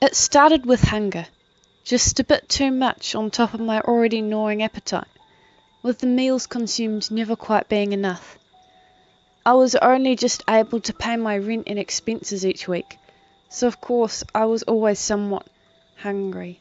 It started with hunger, just a bit too much on top of my already gnawing appetite, with the meals consumed never quite being enough. I was only just able to pay my rent and expenses each week, so of course I was always somewhat hungry.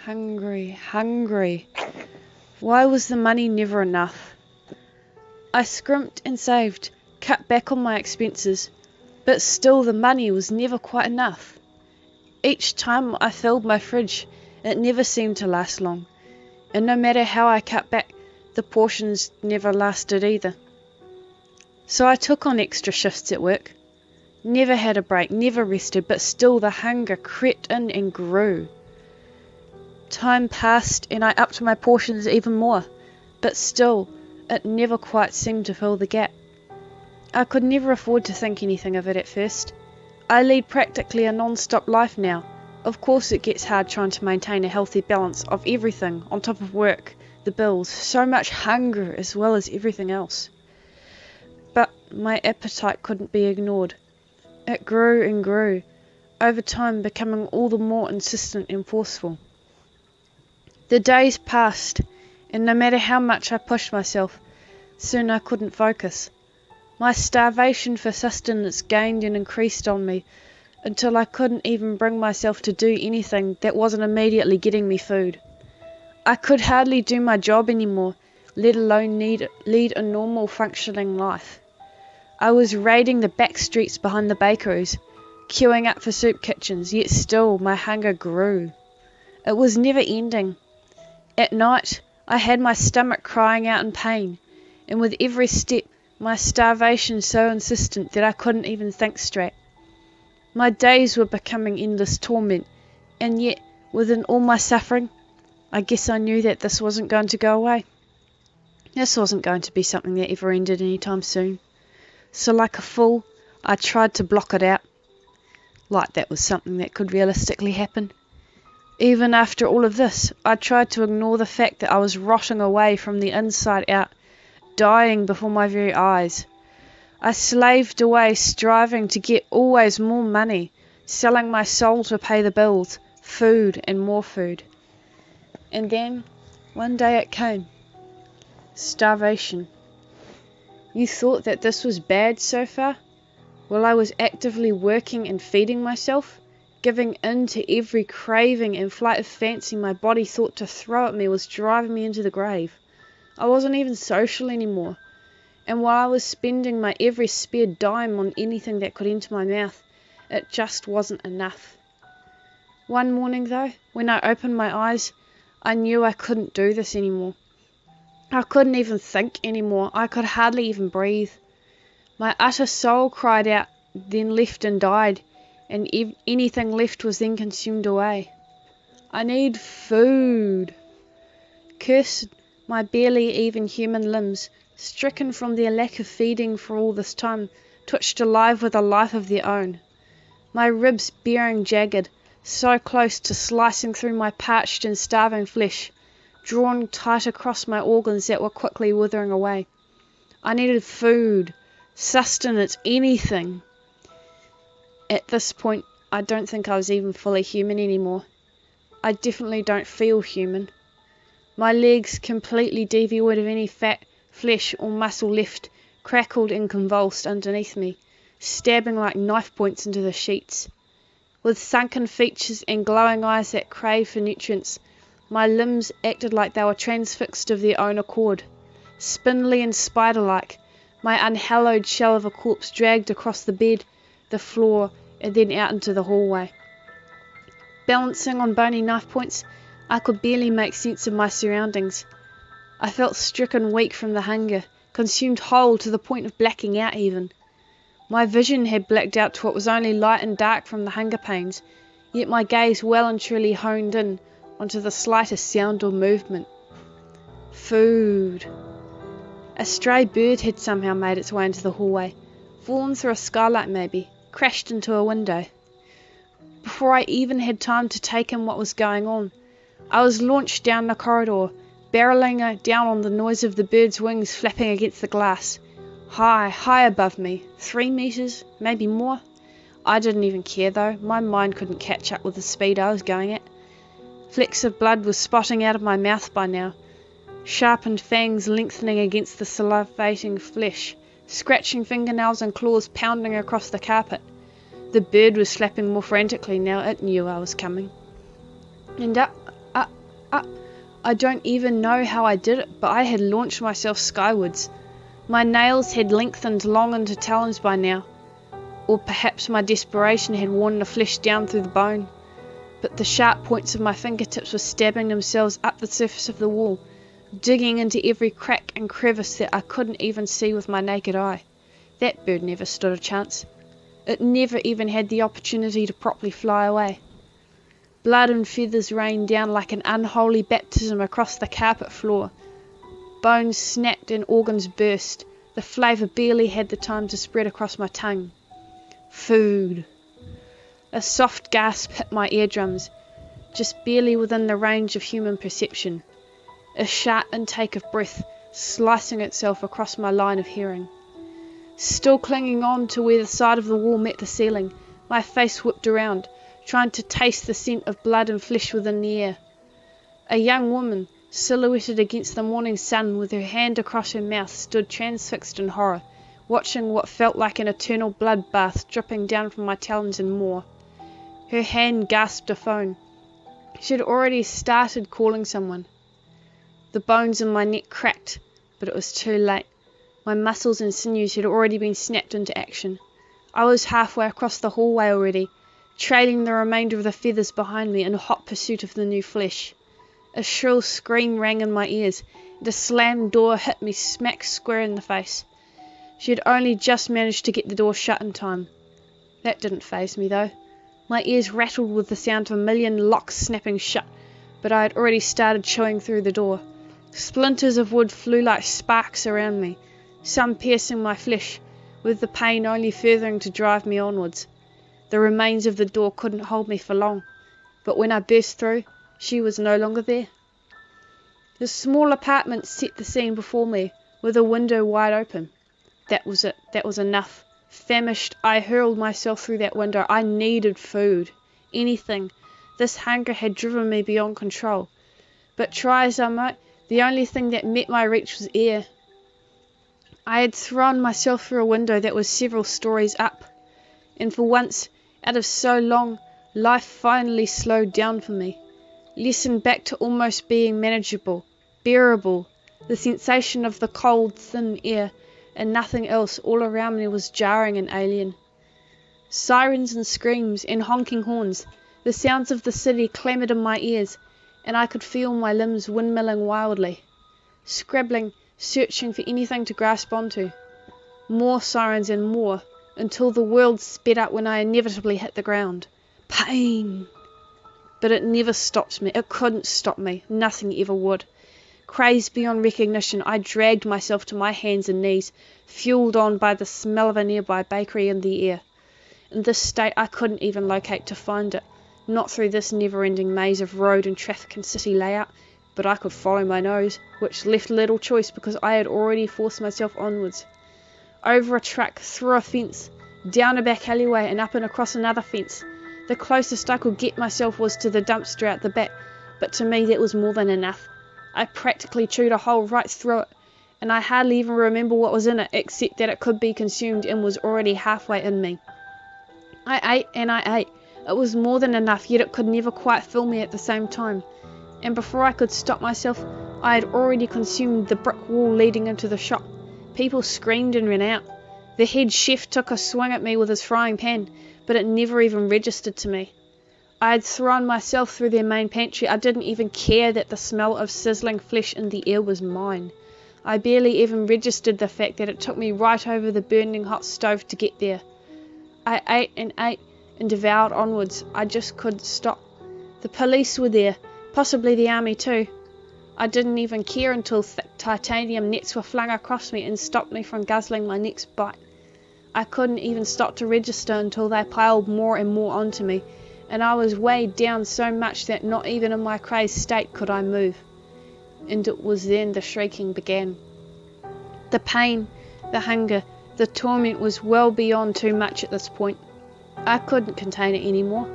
Hungry. Why was the money never enough? I scrimped and saved, cut back on my expenses, but still the money was never quite enough. Each time I filled my fridge, it never seemed to last long, and no matter how I cut back, the portions never lasted either. So I took on extra shifts at work. Never had a break, never rested, but still the hunger crept in and grew. Time passed and I upped my portions even more, but still it never quite seemed to fill the gap. I could never afford to think anything of it at first. I lead practically a non-stop life now. Of course it gets hard trying to maintain a healthy balance of everything on top of work, the bills, so much hunger as well as everything else. But my appetite couldn't be ignored. It grew and grew, over time becoming all the more insistent and forceful. The days passed, and no matter how much I pushed myself, soon I couldn't focus. My starvation for sustenance gained and increased on me, until I couldn't even bring myself to do anything that wasn't immediately getting me food. I could hardly do my job anymore, let alone lead a normal functioning life. I was raiding the back streets behind the bakeries, queuing up for soup kitchens, yet still my hunger grew. It was never ending. At night, I had my stomach crying out in pain, and with every step, my starvation so insistent that I couldn't even think straight. My days were becoming endless torment, and yet, within all my suffering, I guess I knew that this wasn't going to go away. This wasn't going to be something that ever ended anytime soon. So like a fool, I tried to block it out, like that was something that could realistically happen. Even after all of this, I tried to ignore the fact that I was rotting away from the inside out, dying before my very eyes. I slaved away, striving to get always more money, selling my soul to pay the bills, food and more food. And then, one day it came. Starvation. You thought that this was bad so far? Well, I was actively working and feeding myself, giving in to every craving and flight of fancy my body thought to throw at me was driving me into the grave. I wasn't even social anymore, and while I was spending my every spare dime on anything that could enter my mouth, it just wasn't enough. One morning though, when I opened my eyes, I knew I couldn't do this anymore. I couldn't even think anymore. I could hardly even breathe. My utter soul cried out, then left and died, and anything left was then consumed away. I need food. Cursed my barely even human limbs, stricken from their lack of feeding for all this time, twitched alive with a life of their own. My ribs bearing jagged, so close to slicing through my parched and starving flesh, drawn tight across my organs that were quickly withering away. I needed food, sustenance, anything. At this point, I don't think I was even fully human anymore. I definitely don't feel human. My legs, completely devoid of any fat, flesh or muscle left, crackled and convulsed underneath me, stabbing like knife points into the sheets. With sunken features and glowing eyes that craved for nutrients, my limbs acted like they were transfixed of their own accord. Spindly and spider-like, my unhallowed shell of a corpse dragged across the bed, the floor, and then out into the hallway. Balancing on bony knife points, I could barely make sense of my surroundings. I felt stricken weak from the hunger, consumed whole to the point of blacking out even. My vision had blacked out to what was only light and dark from the hunger pains, yet my gaze well and truly honed in onto the slightest sound or movement. Food. A stray bird had somehow made its way into the hallway, fallen through a skylight maybe, crashed into a window. Before I even had time to take in what was going on, I was launched down the corridor, barreling down on the noise of the bird's wings flapping against the glass. High above me, 3 meters, maybe more, I didn't even care though. My mind couldn't catch up with the speed I was going at. Flecks of blood were spotting out of my mouth by now, sharpened fangs lengthening against the salivating flesh, scratching fingernails and claws pounding across the carpet. The bird was flapping more frantically now it knew I was coming. And up. I don't even know how I did it, but I had launched myself skywards. My nails had lengthened long into talons by now, or perhaps my desperation had worn the flesh down through the bone. But the sharp points of my fingertips were stabbing themselves up the surface of the wall, digging into every crack and crevice that I couldn't even see with my naked eye. That bird never stood a chance. It never even had the opportunity to properly fly away. Blood and feathers rained down like an unholy baptism across the carpet floor. Bones snapped and organs burst. The flavour barely had the time to spread across my tongue. Food. A soft gasp hit my eardrums, just barely within the range of human perception. A sharp intake of breath, slicing itself across my line of hearing. Still clinging on to where the side of the wall met the ceiling, my face whipped around, trying to taste the scent of blood and flesh within the air. A young woman, silhouetted against the morning sun with her hand across her mouth, stood transfixed in horror, watching what felt like an eternal bloodbath dripping down from my talons and more. Her hand gasped a phone. She had already started calling someone. The bones in my neck cracked, but it was too late. My muscles and sinews had already been snapped into action. I was halfway across the hallway already, trailing the remainder of the feathers behind me in hot pursuit of the new flesh. A shrill scream rang in my ears, and a slammed door hit me smack square in the face. She had only just managed to get the door shut in time. That didn't faze me, though. My ears rattled with the sound of a million locks snapping shut, but I had already started chewing through the door. Splinters of wood flew like sparks around me, some piercing my flesh, with the pain only furthering to drive me onwards. The remains of the door couldn't hold me for long, but when I burst through, she was no longer there. The small apartment set the scene before me, with a window wide open. That was it. That was enough. Famished, I hurled myself through that window. I needed food. Anything. This hunger had driven me beyond control. But try as I might, the only thing that met my reach was air. I had thrown myself through a window that was several stories up, and for once, out of so long, life finally slowed down for me, lessened back to almost being manageable, bearable. The sensation of the cold, thin air, and nothing else all around me was jarring and alien. Sirens and screams and honking horns, the sounds of the city clamoured in my ears, and I could feel my limbs windmilling wildly, scrabbling, searching for anything to grasp onto. More sirens and more, until the world sped up when I inevitably hit the ground. Pain! But it never stopped me. It couldn't stop me. Nothing ever would. Crazed beyond recognition, I dragged myself to my hands and knees, fueled on by the smell of a nearby bakery in the air. In this state I couldn't even locate to find it, not through this never-ending maze of road and traffic and city layout, but I could follow my nose, which left little choice because I had already forced myself onwards. Over a truck, through a fence, down a back alleyway and up and across another fence. The closest I could get myself was to the dumpster out the back, but to me that was more than enough. I practically chewed a hole right through it, and I hardly even remember what was in it, except that it could be consumed and was already halfway in me. I ate and I ate. It was more than enough, yet it could never quite fill me at the same time. And before I could stop myself, I had already consumed the brick wall leading into the shop. People screamed and ran out. The head chef took a swing at me with his frying pan, but it never even registered to me. I had thrown myself through their main pantry. I didn't even care that the smell of sizzling flesh in the air was mine. I barely even registered the fact that it took me right over the burning hot stove to get there. I ate and devoured onwards. I just couldn't stop. The police were there, possibly the army too. I didn't even care until thick titanium nets were flung across me and stopped me from guzzling my next bite. I couldn't even stop to register until they piled more and more onto me, and I was weighed down so much that not even in my crazed state could I move. And it was then the shrieking began. The pain, the hunger, the torment was well beyond too much at this point. I couldn't contain it anymore.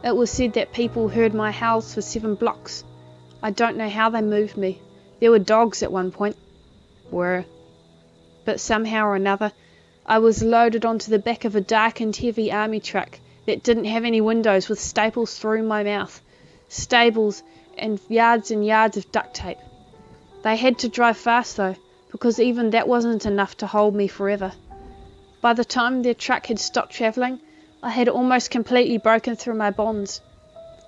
It was said that people heard my howls for 7 blocks. I don't know how they moved me. There were dogs at one point. But somehow or another, I was loaded onto the back of a dark and heavy army truck that didn't have any windows, with staples through my mouth. Staples and yards of duct tape. They had to drive fast though, because even that wasn't enough to hold me forever. By the time their truck had stopped travelling, I had almost completely broken through my bonds.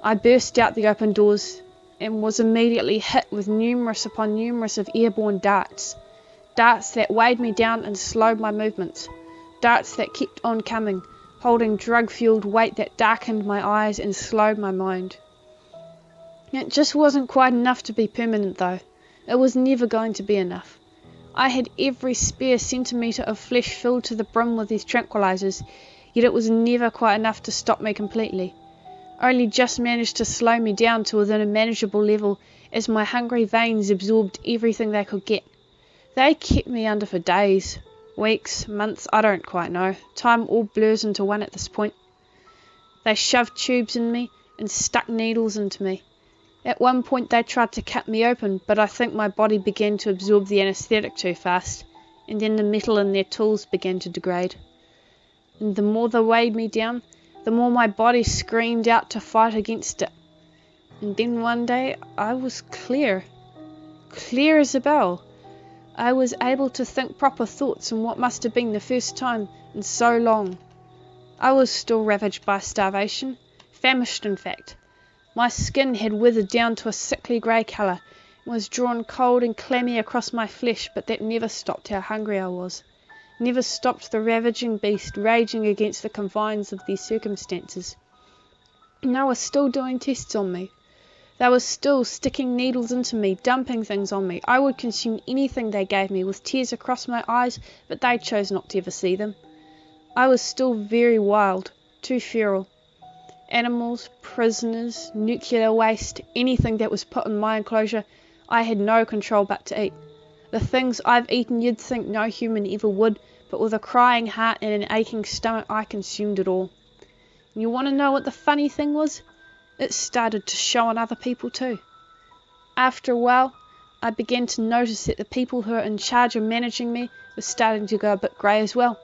I burst out the open doors and was immediately hit with numerous upon numerous of airborne darts. Darts that weighed me down and slowed my movements. Darts that kept on coming, holding drug-fueled weight that darkened my eyes and slowed my mind. It just wasn't quite enough to be permanent though. It was never going to be enough. I had every spare centimetre of flesh filled to the brim with these tranquilizers, yet it was never quite enough to stop me completely. Only just managed to slow me down to within a manageable level as my hungry veins absorbed everything they could get. They kept me under for days, weeks, months, I don't quite know. Time all blurs into one at this point. They shoved tubes in me and stuck needles into me. At one point they tried to cut me open, but I think my body began to absorb the anaesthetic too fast, and then the metal in their tools began to degrade. And the more they weighed me down, the more my body screamed out to fight against it. And then one day I was clear as a bell. I was able to think proper thoughts in what must have been the first time in so long. I was still ravaged by starvation, famished in fact. My skin had withered down to a sickly grey colour and was drawn cold and clammy across my flesh, but that never stopped how hungry I was. Never stopped the ravaging beast raging against the confines of these circumstances. And they were still doing tests on me. They were still sticking needles into me, dumping things on me. I would consume anything they gave me with tears across my eyes, but they chose not to ever see them. I was still very wild, too feral. Animals, prisoners, nuclear waste, anything that was put in my enclosure, I had no control but to eat. The things I've eaten you'd think no human ever would, but with a crying heart and an aching stomach I consumed it all. And you want to know what the funny thing was? It started to show on other people too. After a while, I began to notice that the people who were in charge of managing me were starting to go a bit grey as well.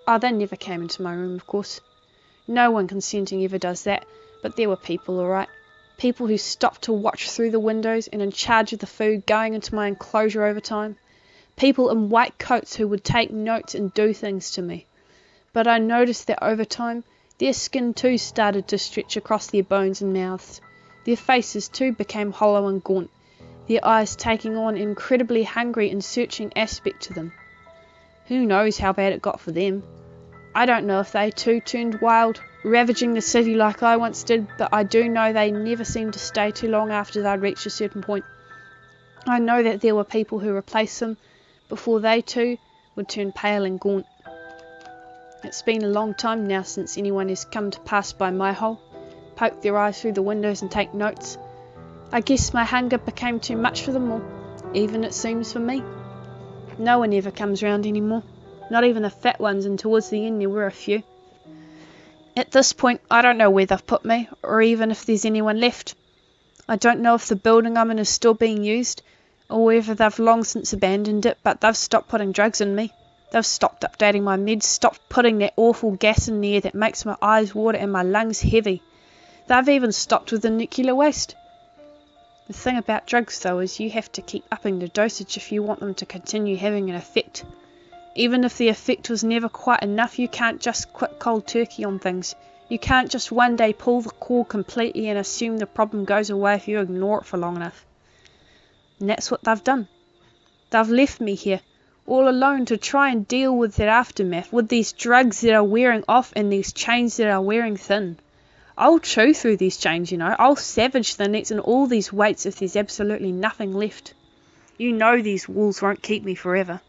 Oh, they never came into my room, of course. No one consenting ever does that, but there were people, all right. People who stopped to watch through the windows and in charge of the food going into my enclosure over time. People in white coats who would take notes and do things to me. But I noticed that over time, their skin too started to stretch across their bones and mouths. Their faces too became hollow and gaunt, their eyes taking on an incredibly hungry and searching aspect to them. Who knows how bad it got for them? I don't know if they too turned wild, ravaging the city like I once did, but I do know they never seemed to stay too long after they'd reached a certain point. I know that there were people who replaced them before they too would turn pale and gaunt. It's been a long time now since anyone has come to pass by my hole, poke their eyes through the windows and take notes. I guess my hunger became too much for them all, even it seems for me. No one ever comes round anymore. Not even the fat ones, and towards the end there were a few. At this point, I don't know where they've put me, or even if there's anyone left. I don't know if the building I'm in is still being used, or whether they've long since abandoned it, but they've stopped putting drugs in me. They've stopped updating my meds, stopped putting that awful gas in the air that makes my eyes water and my lungs heavy. They've even stopped with the nuclear waste. The thing about drugs, though, is you have to keep upping the dosage if you want them to continue having an effect. Even if the effect was never quite enough, you can't just quit cold turkey on things. You can't just one day pull the cord completely and assume the problem goes away if you ignore it for long enough. And that's what they've done. They've left me here, all alone, to try and deal with that aftermath, with these drugs that are wearing off and these chains that are wearing thin. I'll chew through these chains, I'll savage the nets and all these weights if there's absolutely nothing left. You know these walls won't keep me forever.